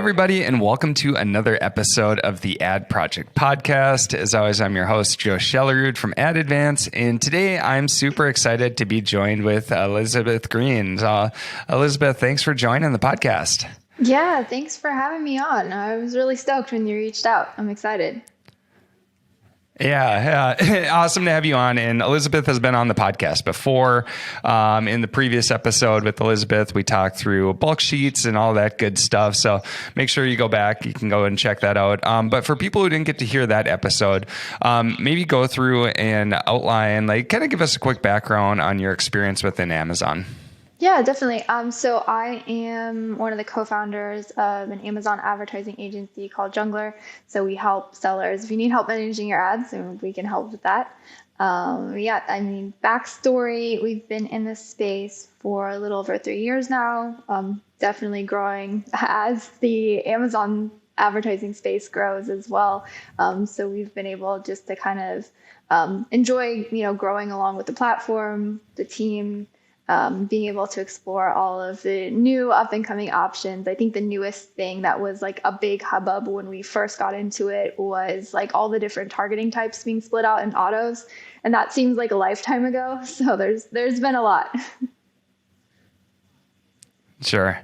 everybody, and welcome to another episode of the Ad Project Podcast. As always, I'm your host, Joe Schellerud from Ad Advance, and today I'm super excited to be joined with Elizabeth Green. Elizabeth, thanks for joining the podcast. Yeah, thanks for having me on. I was really stoked when you reached out. I'm excited. Yeah, awesome to have you on. And Elizabeth has been on the podcast before. In the previous episode with Elizabeth, we talked through bulk sheets and all that good stuff. So make sure you go back. You can go and check that out. But for people who didn't get to hear that episode, maybe go through and outline, kind of give us a quick background on your experience within Amazon. Yeah, definitely. So I am one of the co-founders of an Amazon advertising agency called Jungler. So we help sellers. If you need help managing your ads, we can help with that. Backstory, we've been in this space for a little over 3 years now, definitely growing as the Amazon advertising space grows as well. So we've been able just to kind of enjoy, growing along with the platform, the team, being able to explore all of the new up and coming options. I think the newest thing that was like a big hubbub when we first got into it was like all the different targeting types being split out in autos. And that seems like a lifetime ago. So there's been a lot. Sure.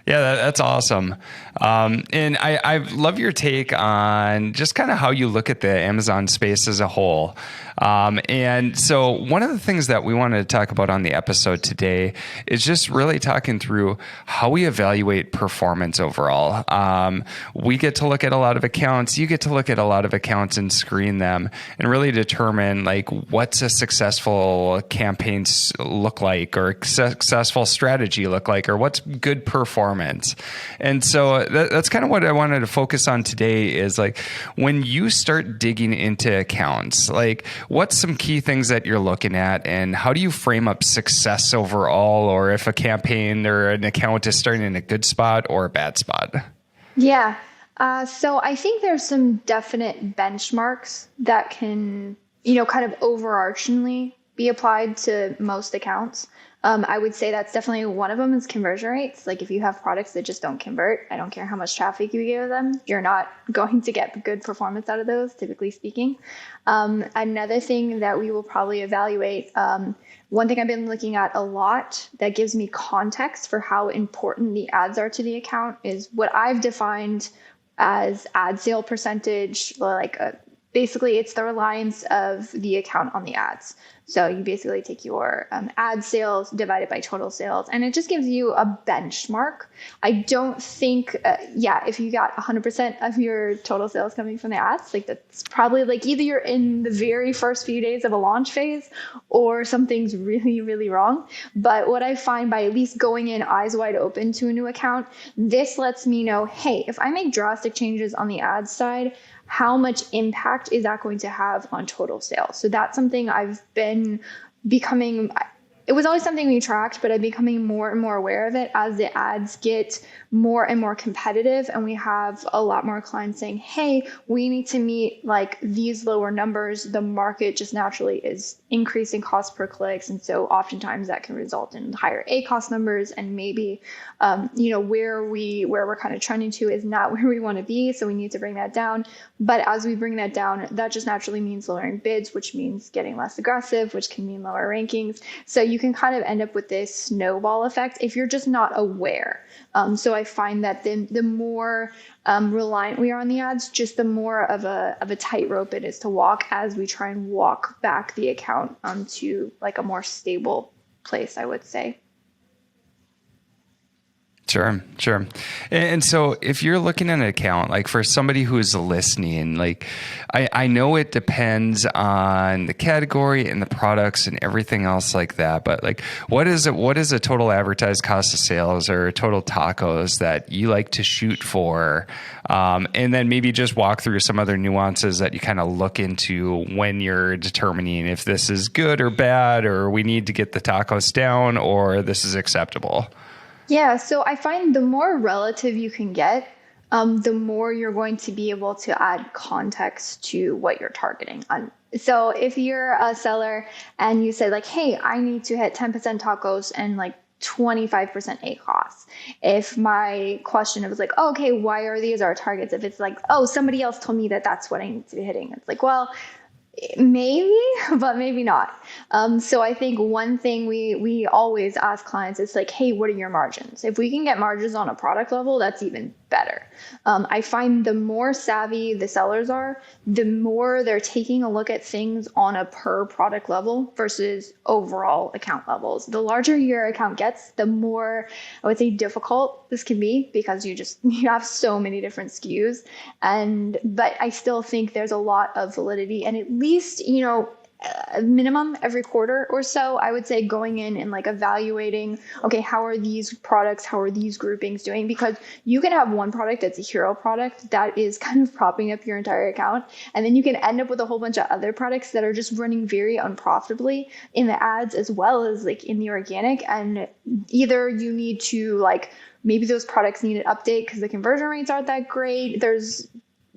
Yeah, that's awesome. And I love your take on just kind of how you look at the Amazon space as a whole. And so one of the things that we wanted to talk about on the episode today is just really talking through how we evaluate performance overall. We get to look at a lot of accounts. You get to look at a lot of accounts and screen them and really determine what's a successful campaign look like, or a successful strategy look like, or what's good performance. And so that's kind of what I wanted to focus on today is when you start digging into accounts, what's some key things that you're looking at, and how do you frame up success overall, or if a campaign or an account is starting in a good spot or a bad spot? Yeah. So I think there's some definite benchmarks that can, kind of overarchingly be applied to most accounts. I would say that's definitely one of them is conversion rates. If you have products that just don't convert, I don't care how much traffic you give them, you're not going to get good performance out of those, typically speaking. Another thing that we will probably evaluate, one thing I've been looking at a lot that gives me context for how important the ads are to the account is what I've defined as ad sale percentage, basically it's the reliance of the account on the ads. So you basically take your ad sales divided by total sales, and it just gives you a benchmark. I don't think, if you got 100% of your total sales coming from the ads, that's probably either you're in the very first few days of a launch phase or something's really, really wrong. But what I find by at least going in eyes wide open to a new account, this lets me know, hey, if I make drastic changes on the ads side, how much impact is that going to have on total sales? So that's something I've been becoming, it was always something we tracked, but I'm becoming more and more aware of it as the ads get more and more competitive. And we have a lot more clients saying, hey, we need to meet these lower numbers. The market just naturally is increasing cost per clicks. And so oftentimes that can result in higher ACoS numbers, and maybe, where we're kind of trending to is not where we want to be. So we need to bring that down. But as we bring that down, that just naturally means lowering bids, which means getting less aggressive, which can mean lower rankings. So you can kind of end up with this snowball effect if you're just not aware. So I find that the more reliant we are on the ads, just the more of a tightrope it is to walk as we try and walk back the account to a more stable place, I would say. Sure. And so if you're looking at an account, for somebody who's listening, I know it depends on the category and the products and everything else like that, but what is a total advertised cost of sales or total tacos that you like to shoot for? And then maybe just walk through some other nuances that you kind of look into when you're determining if this is good or bad, or we need to get the tacos down, or this is acceptable. Yeah, so I find the more relative you can get, the more you're going to be able to add context to what you're targeting. So if you're a seller and you say hey, I need to hit 10% tacos and 25% ACOS. If my question was like, oh, okay, why are these our targets? If it's like, oh, somebody else told me that that's what I need to be hitting. It's like, well, maybe, but maybe not. So I think one thing we always ask clients is like, hey, what are your margins? If we can get margins on a product level, that's even better. I find the more savvy the sellers are, the more they're taking a look at things on a per product level versus overall account levels. The larger your account gets, the more, I would say, difficult this can be, because you have so many different SKUs. But I still think there's a lot of validity, and at least, a minimum every quarter or so, I would say, going in and like evaluating, okay, how are these products, how are these groupings doing? Because you can have one product that's a hero product that is kind of propping up your entire account, and then you can end up with a whole bunch of other products that are just running very unprofitably in the ads as well as like in the organic. And either you need to like, maybe those products need an update because the conversion rates aren't that great. There's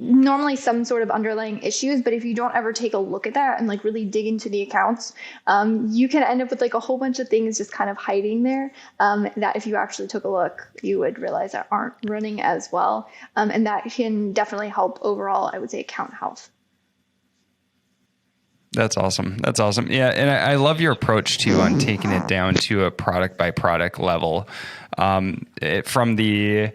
normally some sort of underlying issues, but if you don't ever take a look at that and like really dig into the accounts, you can end up with like a whole bunch of things just kind of hiding there, that if you actually took a look, you would realize that aren't running as well. And that can definitely help overall, I would say, account health. That's awesome. That's awesome. Yeah. And I love your approach too on taking it down to a product by product level. From the,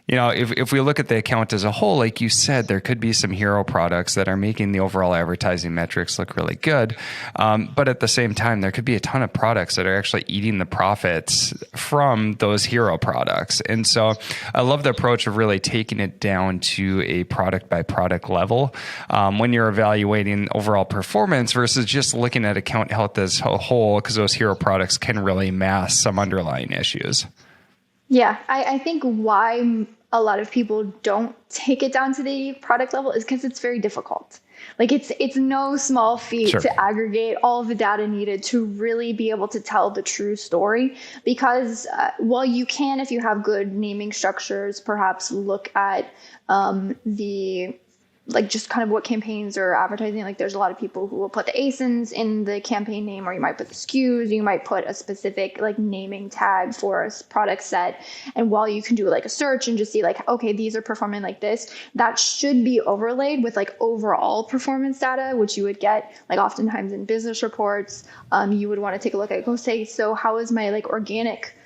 if we look at the account as a whole, like you said, there could be some hero products that are making the overall advertising metrics look really good. But at the same time, there could be a ton of products that are actually eating the profits from those hero products. And so I love the approach of really taking it down to a product by product level when you're evaluating overall performance versus just looking at account health as a whole, because those hero products can really mask some underlying issues. Yeah, I think why a lot of people don't take it down to the product level is because it's very difficult. Like it's no small feat Sure. to aggregate all of the data needed to really be able to tell the true story. Because while you can, if you have good naming structures, perhaps look at the like just kind of what campaigns are advertising. Like there's a lot of people who will put the ASINs in the campaign name, or you might put the SKUs, you might put a specific like naming tag for a product set. And while you can do like a search and just see like, okay, these are performing like this, that should be overlaid with like overall performance data, which you would get like oftentimes in business reports. You would want to take a look at, go say, so how is my like organic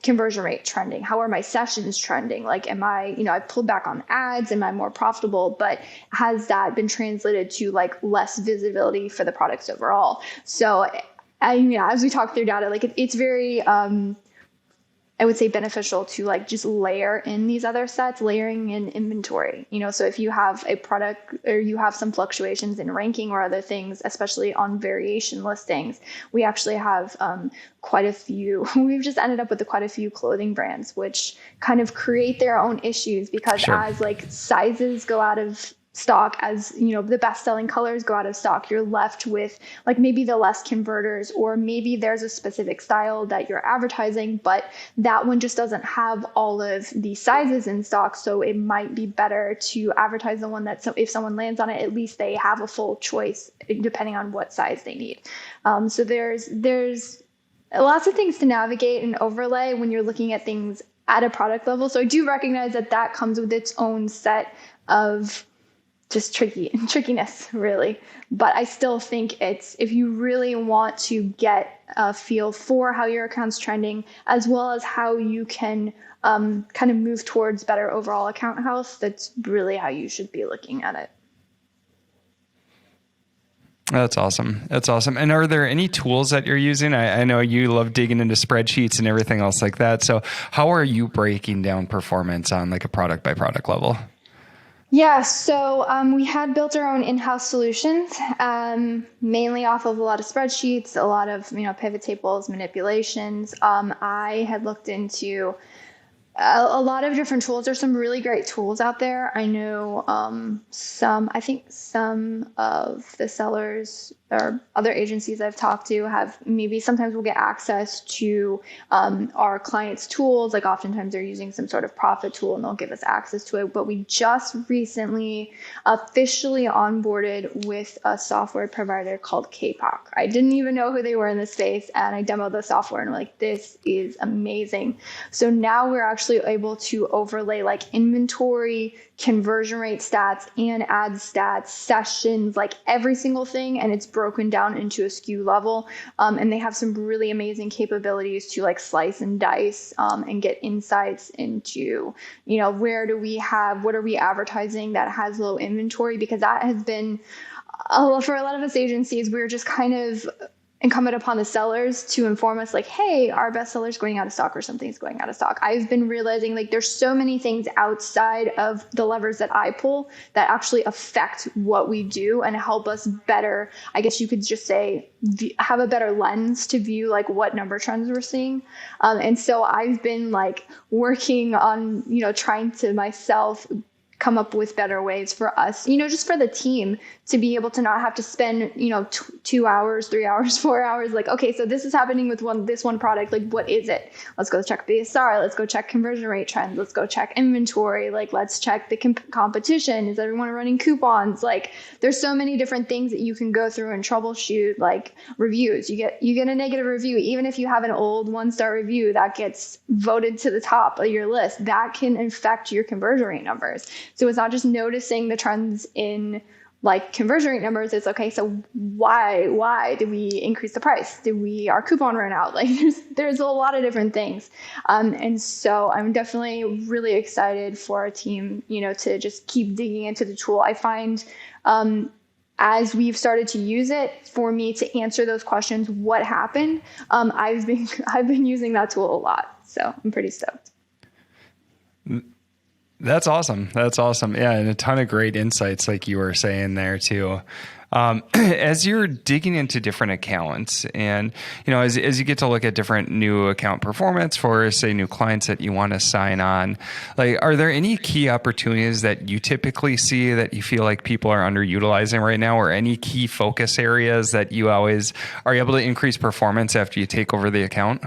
conversion rate trending? How are my sessions trending? Like, am I, I pulled back on ads, am I more profitable? But has that been translated to like less visibility for the products overall? So, as we talk through data, like it's very, I would say, beneficial to like just layer in these other sets, layering in inventory. So if you have a product or you have some fluctuations in ranking or other things, especially on variation listings, we actually have quite a few. We've just ended up with quite a few clothing brands, which kind of create their own issues because Sure. as like sizes go out of stock, as the best selling colors go out of stock, you're left with like maybe the less converters, or maybe there's a specific style that you're advertising, but that one just doesn't have all of the sizes in stock. So it might be better to advertise the one that, so if someone lands on it, at least they have a full choice depending on what size they need. So there's lots of things to navigate and overlay when you're looking at things at a product level. So I do recognize that comes with its own set of just trickiness, really. But I still think if you really want to get a feel for how your account's trending, as well as how you can kind of move towards better overall account health, that's really how you should be looking at it. That's awesome. That's awesome. And are there any tools that you're using? I know you love digging into spreadsheets and everything else like that. So how are you breaking down performance on like a product by product level? Yeah, so we had built our own in-house solutions, mainly off of a lot of spreadsheets, a lot of pivot tables, manipulations. I had looked into a lot of different tools. There's some really great tools out there. I know I think some of the sellers or other agencies I've talked to have maybe sometimes we'll get access to our clients' tools. Like oftentimes they're using some sort of profit tool and they'll give us access to it. But we just recently officially onboarded with a software provider called KPOC. I didn't even know who they were in the space, and I demoed the software and I'm like, this is amazing. So now we're actually able to overlay like inventory, conversion rate stats, and ad stats, sessions, like every single thing, and it's broken down into a SKU level. And they have some really amazing capabilities to like slice and dice and get insights into, what are we advertising that has low inventory, because that has been for a lot of us agencies, we're just kind of incumbent upon the sellers to inform us like, hey, our best seller's going out of stock or something's going out of stock. I've been realizing like there's so many things outside of the levers that I pull that actually affect what we do and help us better, I guess you could just say, have a better lens to view like what number trends we're seeing. And so I've been like working on, trying to myself come up with better ways for us, just for the team to be able to not have to spend, 2 hours, 3 hours, 4 hours. Like, okay, so this is happening with this one product. Like, what is it? Let's go check BSR. Let's go check conversion rate trends. Let's go check inventory. Like, let's check the competition. Is everyone running coupons? Like, there's so many different things that you can go through and troubleshoot. Like reviews, you get a negative review, even if you have an old 1-star review that gets voted to the top of your list, that can affect your conversion rate numbers. So it's not just noticing the trends in like conversion rate numbers. It's okay, so why did we increase the price? Did our coupon run out? Like there's a lot of different things. And so I'm definitely really excited for our team, to just keep digging into the tool. I find as we've started to use it, for me to answer those questions, what happened? I've been using that tool a lot. So I'm pretty stoked. That's awesome. Yeah. And a ton of great insights, like you were saying there too. As you're digging into different accounts and, as you get to look at different new account performance for, say, new clients that you want to sign on, like, are there any key opportunities that you typically see that you feel like people are underutilizing right now, or any key focus areas that you always are able to increase performance after you take over the account?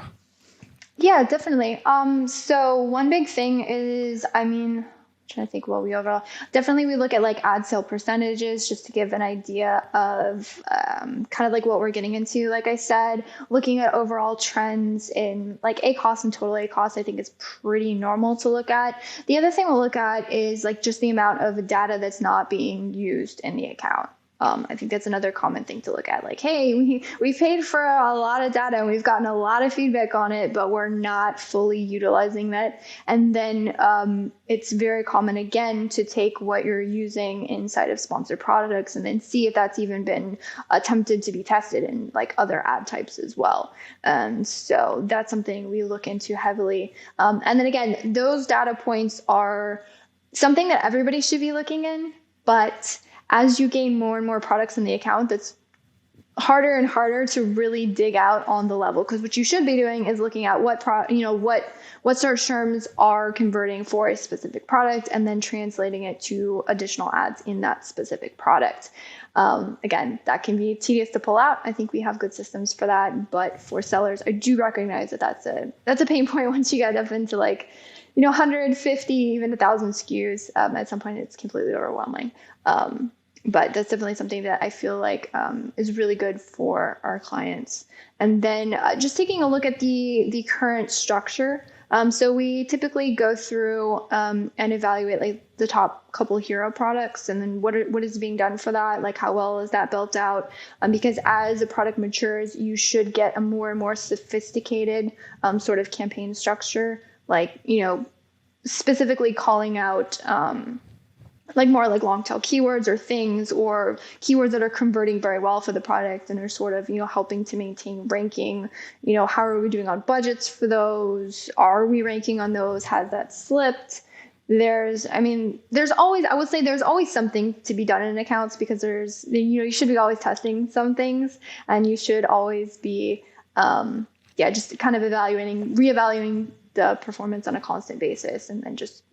Yeah, definitely. So one big thing is, trying to think what we overall, definitely we look at like ad sale percentages just to give an idea of kind of like what we're getting into. Like I said, looking at overall trends in like ACoS and total ACoS, I think is pretty normal to look at. The other thing we'll look at is like just the amount of data that's not being used in the account. I think that's another common thing to look at. Like, hey, we paid for a lot of data and we've gotten a lot of feedback on it, but we're not fully utilizing that. And then it's very common, again, to take what you're using inside of sponsored products and then see if that's even been attempted to be tested in like other ad types as well. So that's something we look into heavily. And then again, those data points are something that everybody should be looking in, but as you gain more and more products in the account, that's harder and harder to really dig out on the level. Because what you should be doing is looking at what search terms are converting for a specific product and then translating it to additional ads in that specific product. Again, that can be tedious to pull out. I think we have good systems for that. But for sellers, I do recognize that that's a pain point once you get up into like 150, even 1,000 SKUs. At some point, it's completely overwhelming. But that's definitely something that I feel like is really good for our clients. And then just taking a look at the current structure. So we typically go through and evaluate like the top couple hero products, and then what is being done for that, like how well is that built out? Because as a product matures, you should get a more and more sophisticated sort of campaign structure, like specifically calling out like more like long tail keywords or things, or keywords that are converting very well for the product and are sort of, helping to maintain ranking. How are we doing on budgets for those? Are we ranking on those? Has that slipped? There's always something to be done in accounts, because you should be always testing some things, and you should always be, just kind of reevaluating the performance on a constant basis. And then just,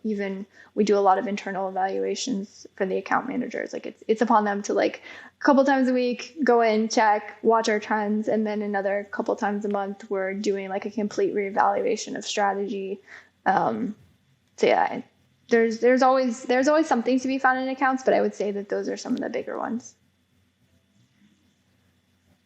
even we do a lot of internal evaluations for the account managers. Like it's upon them to like a couple times a week, go in, check, watch our trends. And then another couple times a month, we're doing like a complete reevaluation of strategy. So yeah, there's always something to be found in accounts, but I would say that those are some of the bigger ones.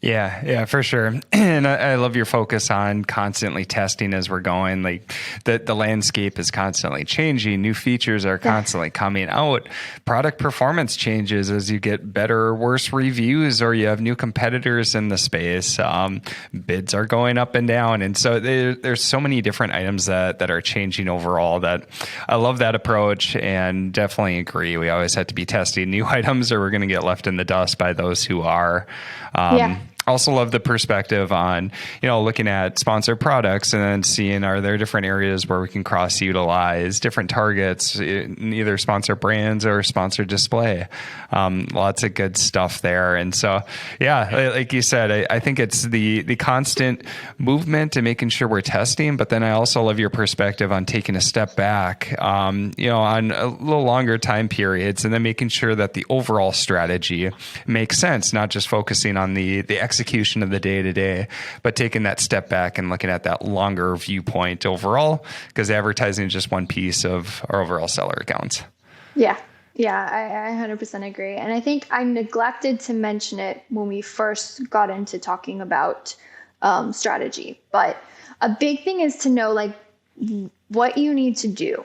Yeah, for sure. And I love your focus on constantly testing as we're going. Like the landscape is constantly changing. New features are constantly coming out. Product performance changes as you get better or worse reviews, or you have new competitors in the space. Bids are going up and down. And so there's so many different items that are changing overall that I love that approach and definitely agree. We always have to be testing new items or we're going to get left in the dust by those who are. Also love the perspective on, looking at sponsored products and then seeing, are there different areas where we can cross utilize different targets, either sponsor brands or sponsor display. Lots of good stuff there. And so, like you said, I think it's the constant movement and making sure we're testing, but then I also love your perspective on taking a step back, on a little longer time periods, and then making sure that the overall strategy makes sense, not just focusing on the execution of the day to day, but taking that step back and looking at that longer viewpoint overall, because advertising is just one piece of our overall seller accounts. Yeah, I 100% agree. And I think I neglected to mention it when we first got into talking about strategy. But a big thing is to know like what you need to do.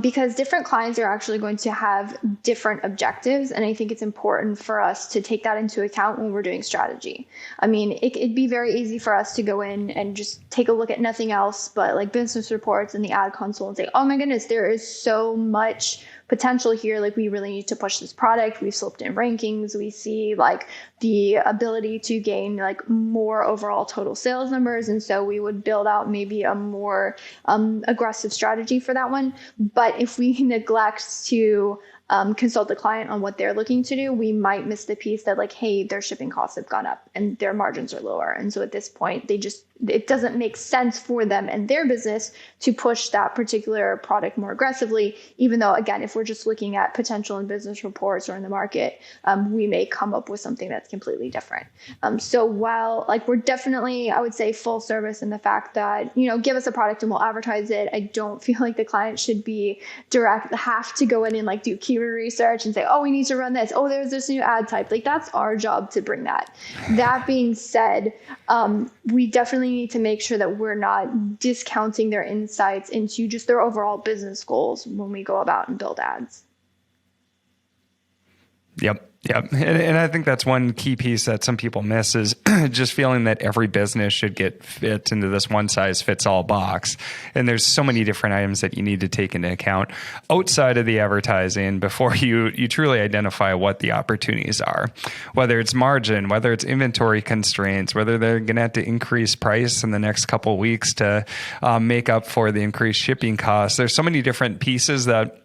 Because different clients are actually going to have different objectives. And I think it's important for us to take that into account when we're doing strategy. I mean, it'd be very easy for us to go in and just take a look at nothing else but like business reports and the ad console and say, oh my goodness, there is so much potential here. Like we really need to push this product. We've slipped in rankings. We see like the ability to gain like more overall total sales numbers. And so we would build out maybe a more aggressive strategy for that one. But if we neglect to consult the client on what they're looking to do, we might miss the piece that like, hey, their shipping costs have gone up and their margins are lower. And so at this point, it doesn't make sense for them and their business to push that particular product more aggressively, even though, again, if we're just looking at potential in business reports or in the market, we may come up with something that's completely different. So while like we're definitely, I would say, full service in the fact that, give us a product and we'll advertise it, I don't feel like the client should be have to go in and like do keyword research and say, oh, we need to run this. Oh, there's this new ad type. Like that's our job to bring that. That being said, we definitely need to make sure that we're not discounting their insights into just their overall business goals when we go about and build ads. Yep. And I think that's one key piece that some people miss is just feeling that every business should get fit into this one size fits all box. And there's so many different items that you need to take into account outside of the advertising before you truly identify what the opportunities are, whether it's margin, whether it's inventory constraints, whether they're going to have to increase price in the next couple of weeks to make up for the increased shipping costs. There's so many different pieces that,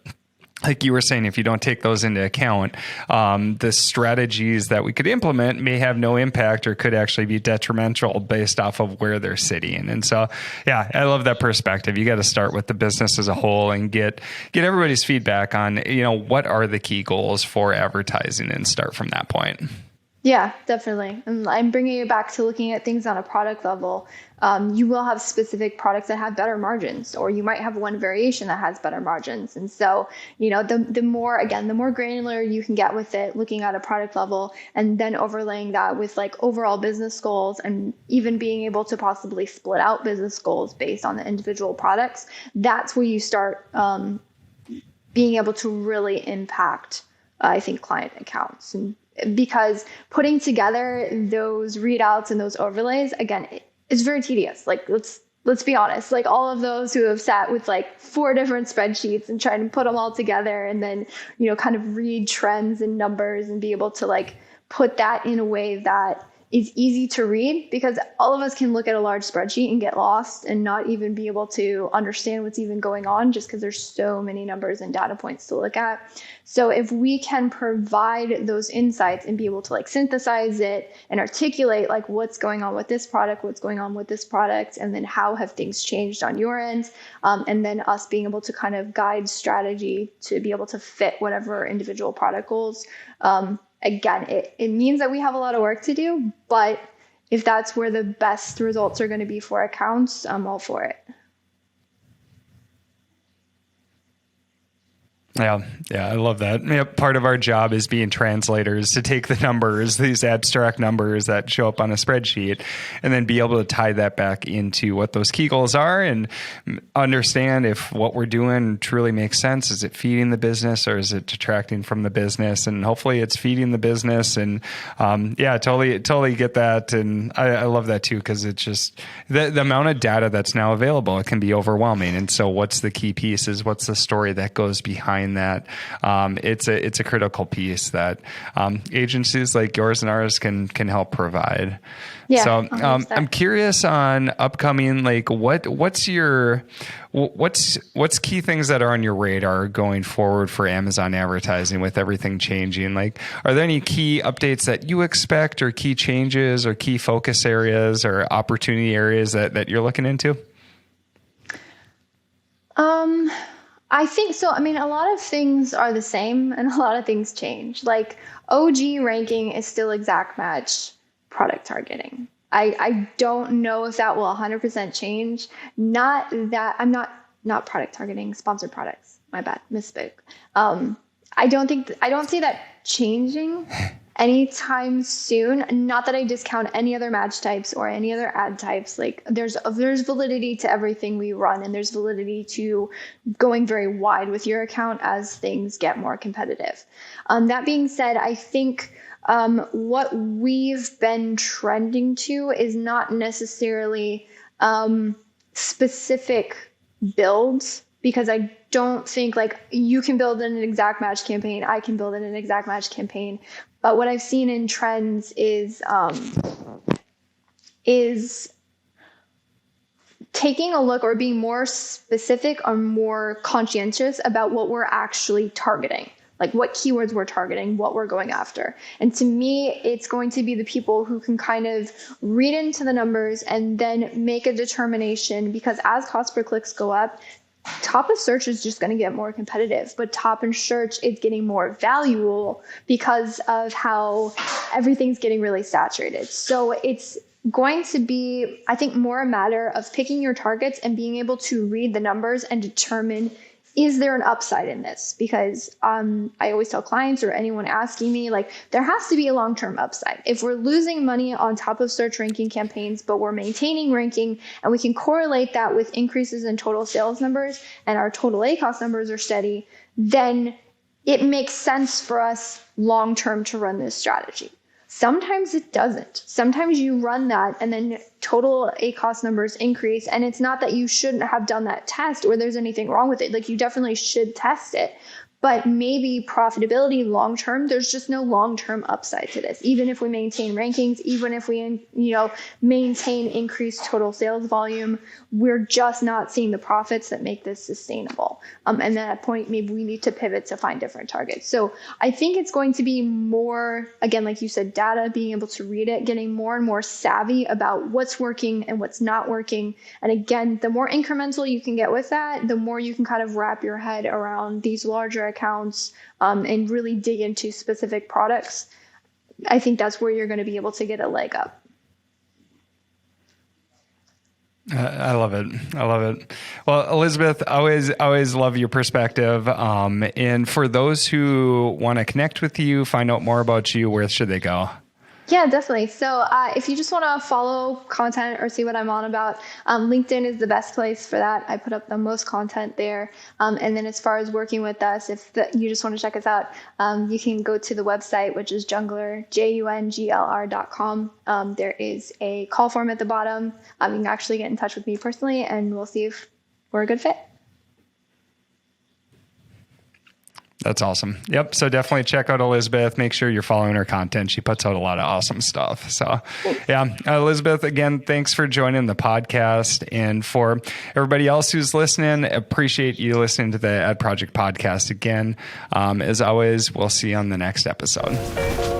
like you were saying, if you don't take those into account, the strategies that we could implement may have no impact or could actually be detrimental based off of where they're sitting. And so, I love that perspective. You got to start with the business as a whole and get everybody's feedback on, what are the key goals for advertising and start from that point. Yeah, definitely. And I'm bringing you back to looking at things on a product level. You will have specific products that have better margins, or you might have one variation that has better margins. And so, the more granular you can get with it, looking at a product level and then overlaying that with like overall business goals and even being able to possibly split out business goals based on the individual products, that's where you start being able to really impact, I think, client accounts. And because putting together those readouts and those overlays, again, it's very tedious. Like, let's be honest, like all of those who have sat with like 4 different spreadsheets and tried to put them all together and then, kind of read trends and numbers and be able to like put that in a way that is easy to read, because all of us can look at a large spreadsheet and get lost and not even be able to understand what's even going on, just because there's so many numbers and data points to look at. So if we can provide those insights and be able to like synthesize it and articulate like what's going on with this product, what's going on with this product, and then how have things changed on your end, and then us being able to kind of guide strategy to be able to fit whatever individual product goals. Again, it means that we have a lot of work to do, but if that's where the best results are going to be for accounts, I'm all for it. Yeah, I love that. Yeah, part of our job is being translators to take the numbers, these abstract numbers that show up on a spreadsheet, and then be able to tie that back into what those key goals are and understand if what we're doing truly makes sense. Is it feeding the business or is it detracting from the business? And hopefully it's feeding the business. And totally get that. And I love that too, because it's just the amount of data that's now available, it can be overwhelming. And so what's the key pieces? What's the story that goes behind that? It's a critical piece that agencies like yours and ours can help provide. Yeah, so I'm curious on upcoming, like what's key things that are on your radar going forward for Amazon advertising with everything changing? Like, are there any key updates that you expect, or key changes, or key focus areas, or opportunity areas that you're looking into? I think so. I mean, a lot of things are the same and a lot of things change. Like OG ranking is still exact match product targeting. I don't know if that will 100% change. Not that I'm not product targeting, sponsored products. My bad, misspoke. I don't see that changing anytime soon. Not that I discount any other match types or any other ad types. Like there's validity to everything we run, and there's validity to going very wide with your account as things get more competitive. That being said, I think what we've been trending to is not necessarily specific builds, because I don't think like you can build in an exact match campaign, I can build in an exact match campaign. But what I've seen in trends is taking a look or being more specific or more conscientious about what we're actually targeting, like what keywords we're targeting, what we're going after. And to me, it's going to be the people who can kind of read into the numbers and then make a determination, because as cost per clicks go up, top of search is just going to get more competitive, but top in search is getting more valuable because of how everything's getting really saturated. So it's going to be, I think, more a matter of picking your targets and being able to read the numbers and determine, is there an upside in this? Because I always tell clients or anyone asking me, like, there has to be a long-term upside. If we're losing money on top of search ranking campaigns, but we're maintaining ranking, and we can correlate that with increases in total sales numbers and our total ACoS numbers are steady, then it makes sense for us long-term to run this strategy. Sometimes it doesn't. Sometimes you run that and then total ACoS numbers increase. And it's not that you shouldn't have done that test or there's anything wrong with it. Like, you definitely should test it. But maybe profitability long-term, there's just no long-term upside to this. Even if we maintain rankings, even if we, maintain increased total sales volume, we're just not seeing the profits that make this sustainable. And at that point, maybe we need to pivot to find different targets. So I think it's going to be more, again, like you said, data, being able to read it, getting more and more savvy about what's working and what's not working. And again, the more incremental you can get with that, the more you can kind of wrap your head around these larger accounts and really dig into specific products. I think that's where you're going to be able to get a leg up. I love it. Well, Elizabeth, always love your perspective. And for those who want to connect with you, find out more about you, where should they go? Yeah, definitely. So if you just want to follow content or see what I'm on about, LinkedIn is the best place for that. I put up the most content there. And then as far as working with us, you just want to check us out, you can go to the website, which is Jungler, JUNGLR.com. There is a call form at the bottom. You can actually get in touch with me personally, and we'll see if we're a good fit. That's awesome. Yep. So definitely check out Elizabeth. Make sure you're following her content. She puts out a lot of awesome stuff. So yeah, Elizabeth, again, thanks for joining the podcast. And for everybody else who's listening, appreciate you listening to the Ed Project podcast again. As always, we'll see you on the next episode.